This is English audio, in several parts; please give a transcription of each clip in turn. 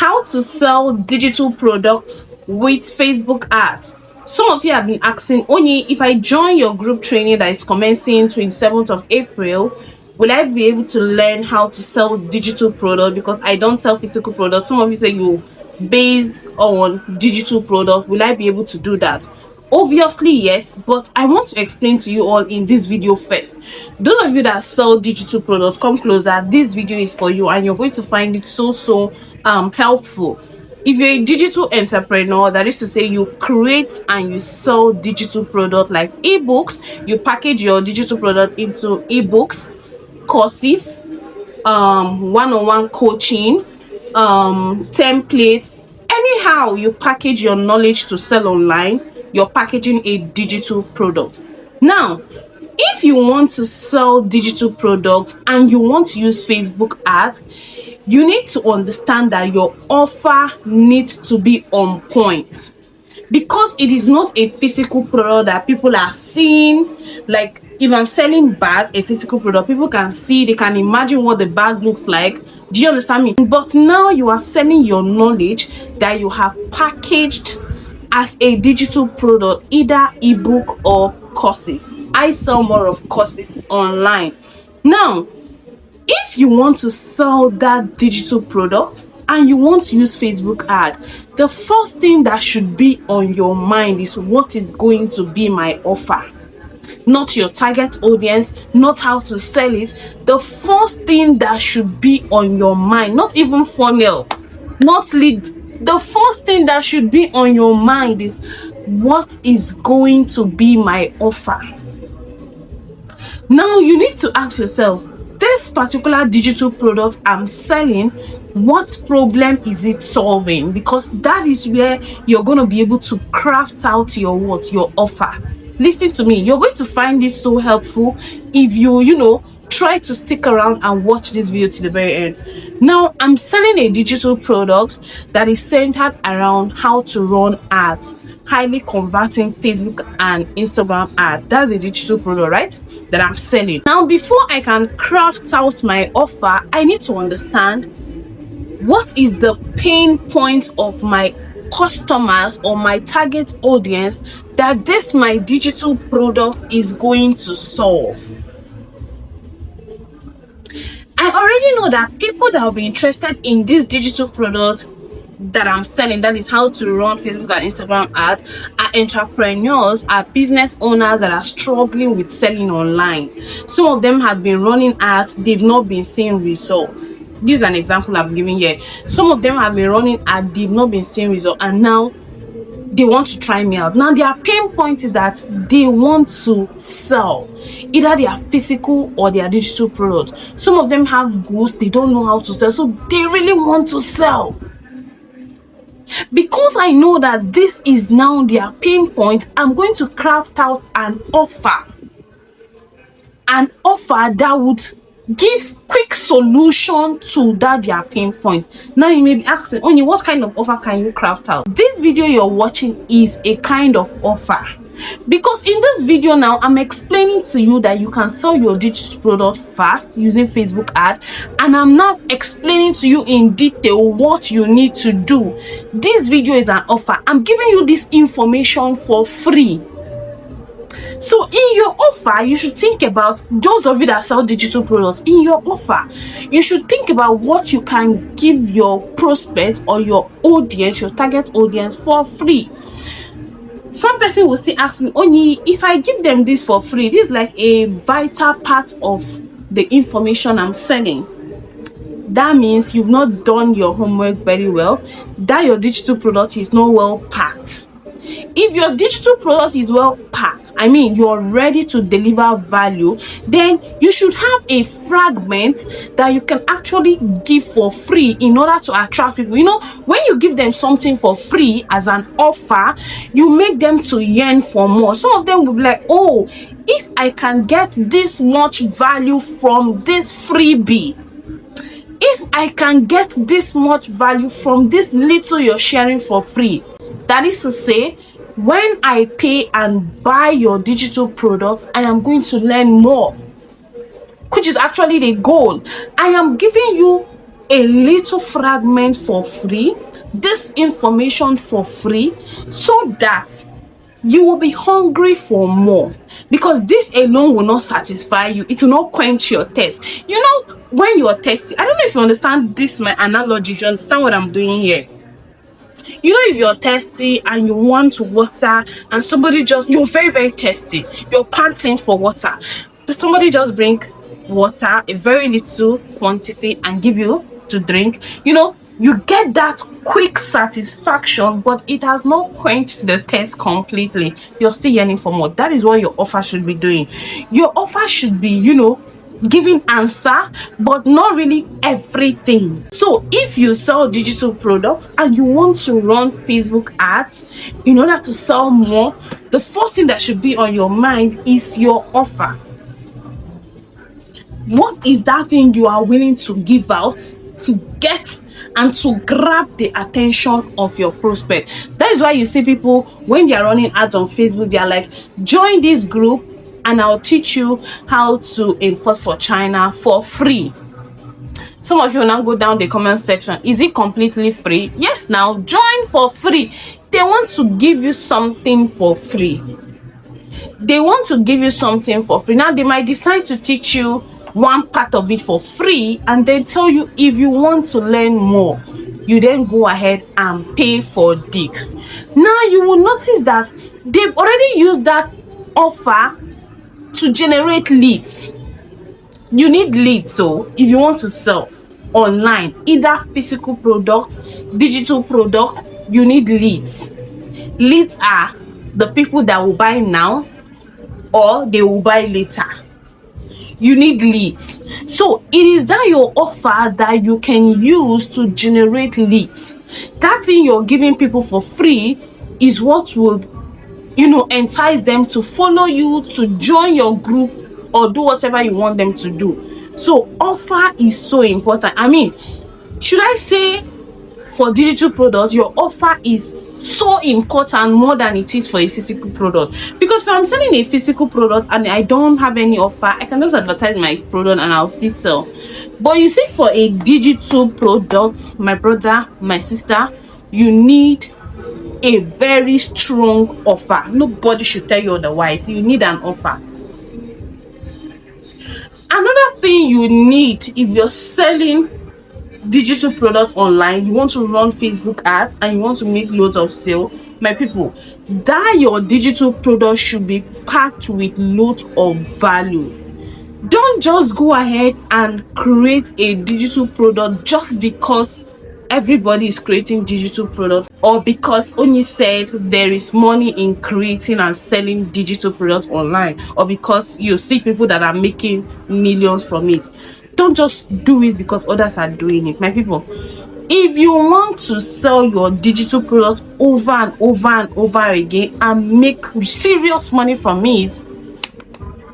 How to sell digital products with Facebook ads. Some of you have been asking, Onyi, if I join your group training that is commencing 27th of April, will I be able to learn how to sell digital products? Because I don't sell physical products. Some of you say you based on digital product. Will I be able to do that? Obviously yes, but I want to explain to you all in this video first. Those of you that sell digital products, come closer. This video is for you and you're going to find it so helpful. If you're a digital entrepreneur, that is to say you create and you sell digital product like ebooks, you package your digital product into ebooks, courses, one-on-one coaching, templates, anyhow you package your knowledge to sell online, you're packaging a digital product. Now, if you want to sell digital products and you want to use Facebook ads, you need to understand that your offer needs to be on point, because it is not a physical product that people are seeing. Like if I'm selling bag, a physical product, people can see, they can imagine what the bag looks like. Do you understand me? But now you are selling your knowledge that you have packaged as a digital product, either ebook or courses. I sell more of courses online. Now, if you want to sell that digital product and you want to use Facebook ad, the first thing that should be on your mind is what is going to be my offer. Not your target audience, not how to sell it. The first thing that should be on your mind, not even funnel, not lead. The first thing that should be on your mind is what is going to be my offer. Now you need to ask yourself, this particular digital product I'm selling, what problem is it solving? Because that is where you're going to be able to craft out your offer. Listen to me, you're going to find this so helpful if you try to stick around and watch this video to the very end. Now, I'm selling a digital product that is centered around how to run ads, highly converting Facebook and Instagram ads. That's a digital product, right, that I'm selling. Now, before I can craft out my offer, I need to understand what is the pain point of my customers or my target audience that this my digital product is going to solve. I already know that people that will be interested in this digital product that I'm selling, that is how to run Facebook and Instagram ads, are entrepreneurs, are business owners that are struggling with selling online. Some of them have been running ads, they've not been seeing results. This is an example I'm giving here. Some of them have been running ads, they've not been seeing results, and now they want to try me out. Now their pain point is that they want to sell either their physical or their digital product. Some of them have goods, they don't know how to sell, so they really want to sell. Because I know that this is now their pain point, I'm going to craft out an offer that would give quick solution to that their pain point. Now you may be asking, Onyi, what kind of offer can you craft out? This video you're watching is a kind of offer, because in this video now I'm explaining to you that you can sell your digital product fast using Facebook ad, and I'm now explaining to you in detail what you need to do. This video is an offer. I'm giving you this information for free. So in your offer, you should think about, those of you that sell digital products, in your offer, you should think about what you can give your prospects or your audience, your target audience, for free. Some person will still ask me, Onyi, if I give them this for free, this is like a vital part of the information I'm selling. That means you've not done your homework very well, that your digital product is not well packed. If your digital product is well packed, I mean you're ready to deliver value, then you should have a fragment that you can actually give for free in order to attract people. When you give them something for free as an offer, you make them to yearn for more. Some of them will be like, oh, if I can get this much value from this freebie, if I can get this much value from this little you're sharing for free, that is to say, when I pay and buy your digital product, I am going to learn more, which is actually the goal. I am giving you a little fragment for free, this information for free, so that you will be hungry for more, because this alone will not satisfy you. It will not quench your thirst. You know, when you are thirsty, I don't know if you understand this, my analogy, if you understand what I'm doing here. You know, if you're thirsty and you want water, and somebody just, you're very, very thirsty, you're panting for water, but somebody just bring water, a very little quantity, and give you to drink, you know, you get that quick satisfaction, but it has not quenched the thirst completely. You're still yearning for more. That is what your offer should be doing. Your offer should be, you know, giving answer, but not really everything. So if you sell digital products and you want to run Facebook ads in order to sell more, the first thing that should be on your mind is your offer. What is that thing you are willing to give out to get and to grab the attention of your prospect? That is why you see people, when they are running ads on Facebook, they are like, join this group and I'll teach you how to import for China for free. Some of you now go down the comment section, is it completely free? Yes, now join for free. They want to give you something for free. They want to give you something for free. Now they might decide to teach you one part of it for free and then tell you, if you want to learn more, you then go ahead and pay for this. Now you will notice that they've already used that offer to generate leads. You need leads. So if you want to sell online, either physical product, digital product, you need leads. Leads are the people that will buy now or they will buy later. You need leads. So it is that your offer that you can use to generate leads. That thing you're giving people for free is what will, you know, entice them to follow you, to join your group, or do whatever you want them to do. So offer is so important. I mean, should I say, for digital products, your offer is so important more than it is for a physical product. Because if I'm selling a physical product and I don't have any offer, I can just advertise my product and I'll still sell. But you see, for a digital product, my brother, my sister, you need a very strong offer. Nobody should tell you otherwise. You need an offer. Another thing you need, if you're selling digital product online, you want to run Facebook ads and you want to make loads of sale, my people, that your digital product should be packed with loads of value. Don't just go ahead and create a digital product just because everybody is creating digital products, or because Oni said there is money in creating and selling digital products online, or because you see people that are making millions from it. Don't just do it because others are doing it, my people. If you want to sell your digital product over and over and over again and make serious money from it,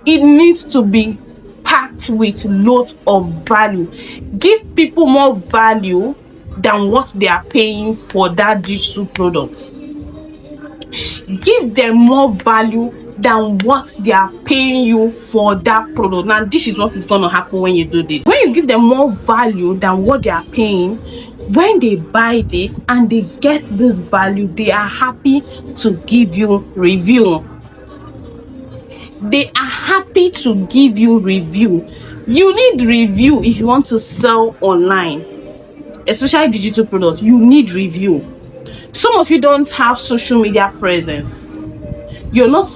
it needs to be packed with loads of value. Give people more value than what they are paying for that digital product. Give them more value than what they are paying you for that product. Now this is what is going to happen when you do this. When you give them more value than what they are paying, when they buy this and they get this value, they are happy to give you review. They are happy to give you review. You need review if you want to sell online, especially digital products. You need review. Some of you don't have social media presence. You're not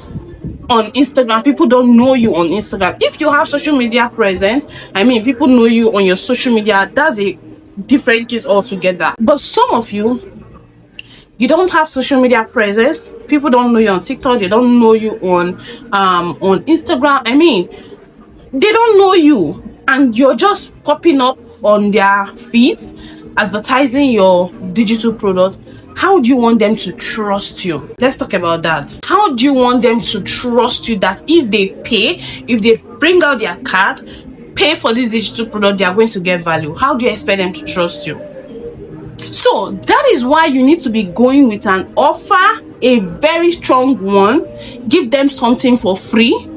on Instagram. People don't know you on Instagram. If you have social media presence, I mean, people know you on your social media, that's a different case altogether. But some of you don't have social media presence. People don't know you on TikTok. They don't know you on Instagram. I mean, they don't know you, and you're just popping up on their feeds advertising your digital product. How do you want them to trust you? Let's talk about that. How do you want them to trust you that if they pay, if they bring out their card, pay for this digital product, they are going to get value? How do you expect them to trust you? So that is why you need to be going with an offer, a very strong one. Give them something for free.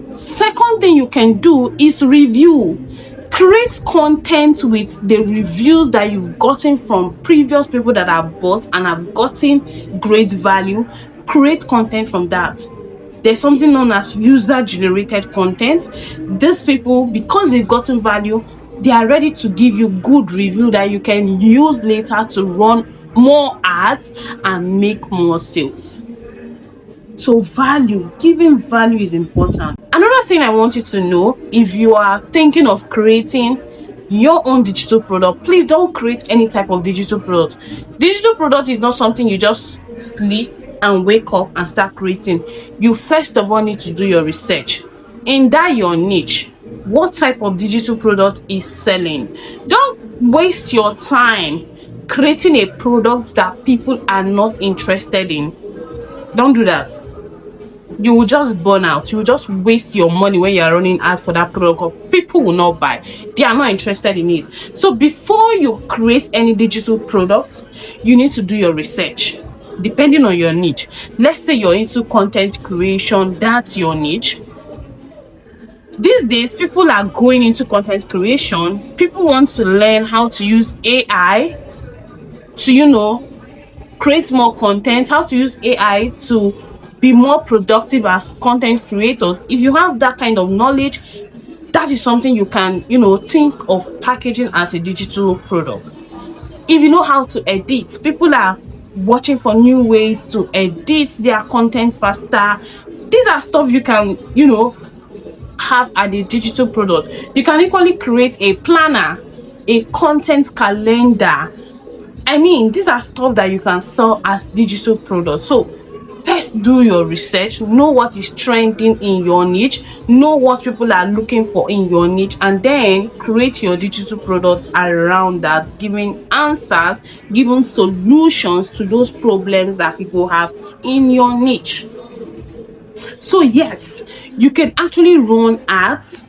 Second thing you can do is review. Create content with the reviews that you've gotten from previous people that have bought and have gotten great value. Create content from that. There's something known as user generated content. These people, because they've gotten value, they are ready to give you good review that you can use later to run more ads and make more sales. So value, giving value is important. Another thing I want you to know, if you are thinking of creating your own digital product, please don't create any type of digital product. Digital product is not something you just sleep and wake up and start creating. You first of all need to do your research in that your niche. What type of digital product is selling? Don't waste your time creating a product that people are not interested in. Don't do that. You will just burn out. You will just waste your money when you are running ads for that product. People will not buy. They are not interested in it. So before you create any digital product, you need to do your research depending on your niche. Let's say you're into content creation, that's your niche. These days, people are going into content creation. People want to learn how to use AI to, create more content, how to use AI to be more productive as content creators. If you have that kind of knowledge, that is something you can, think of packaging as a digital product. If you know how to edit, people are watching for new ways to edit their content faster. These are stuff you can, have as a digital product. You can equally create a planner, a content calendar. I mean, these are stuff that you can sell as digital products. So first do your research, know what is trending in your niche, know what people are looking for in your niche, and then create your digital product around that, giving answers, giving solutions to those problems that people have in your niche. So yes, you can actually run ads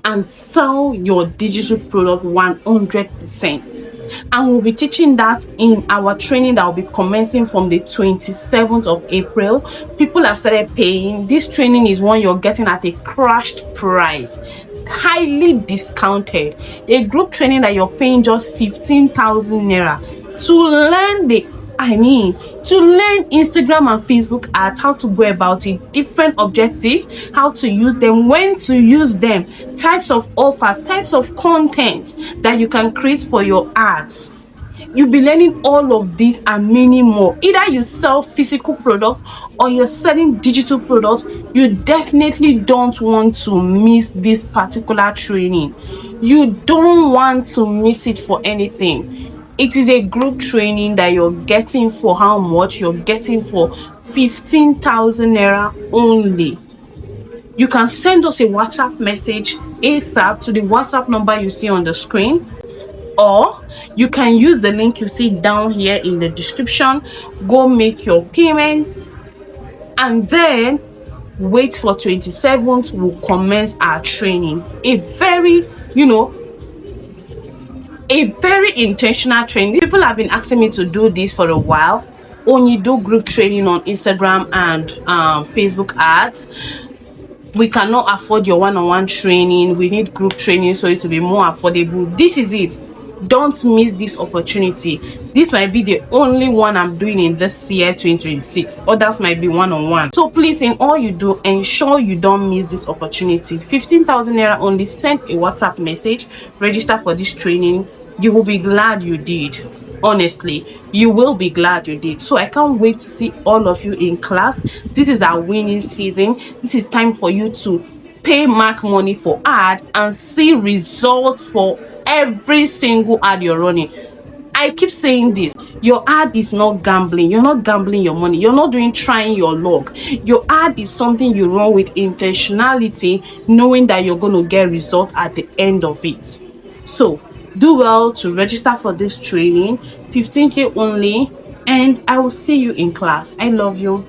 and sell your digital product 100%. And we'll be teaching that in our training that will be commencing from the 27th of April. People have started paying. This training is one you're getting at a crashed price, highly discounted. A group training that you're paying just 15,000 naira to learn to learn Instagram and Facebook ads, how to go about it, different objectives, how to use them, when to use them, types of offers, types of content that you can create for your ads. You'll be learning all of this and many more. Either you sell physical product or you're selling digital products, you definitely don't want to miss this particular training. You don't want to miss it for anything. It is a group training that you're getting for how much? You're getting for 15,000 naira only. You can send us a WhatsApp message ASAP to the WhatsApp number you see on the screen, or you can use the link you see down here in the description. Go make your payments and then wait for 27th. We'll commence our training. A very intentional training. People have been asking me to do this for a while. Only do group training on Instagram and Facebook ads. We cannot afford your one-on-one training. We need group training so it will be more affordable. This is it. Don't miss this opportunity. This might be the only one I'm doing in this year 2026. Others might be one-on-one. So please, in all you do, ensure you don't miss this opportunity. 15,000 naira only. Send a WhatsApp message, register for this training. You will be glad you did. Honestly, you will be glad you did. So I can't wait to see all of you in class. This is our winning season. This is time for you to pay mark money for ad and see results for every single ad you're running. I keep saying this. Your ad is not gambling. You're not gambling your money. You're not trying your luck. Your ad is something you run with intentionality, knowing that you're going to get result at the end of it. So do well to register for this training. 15K only, and I will see you in class. I love you.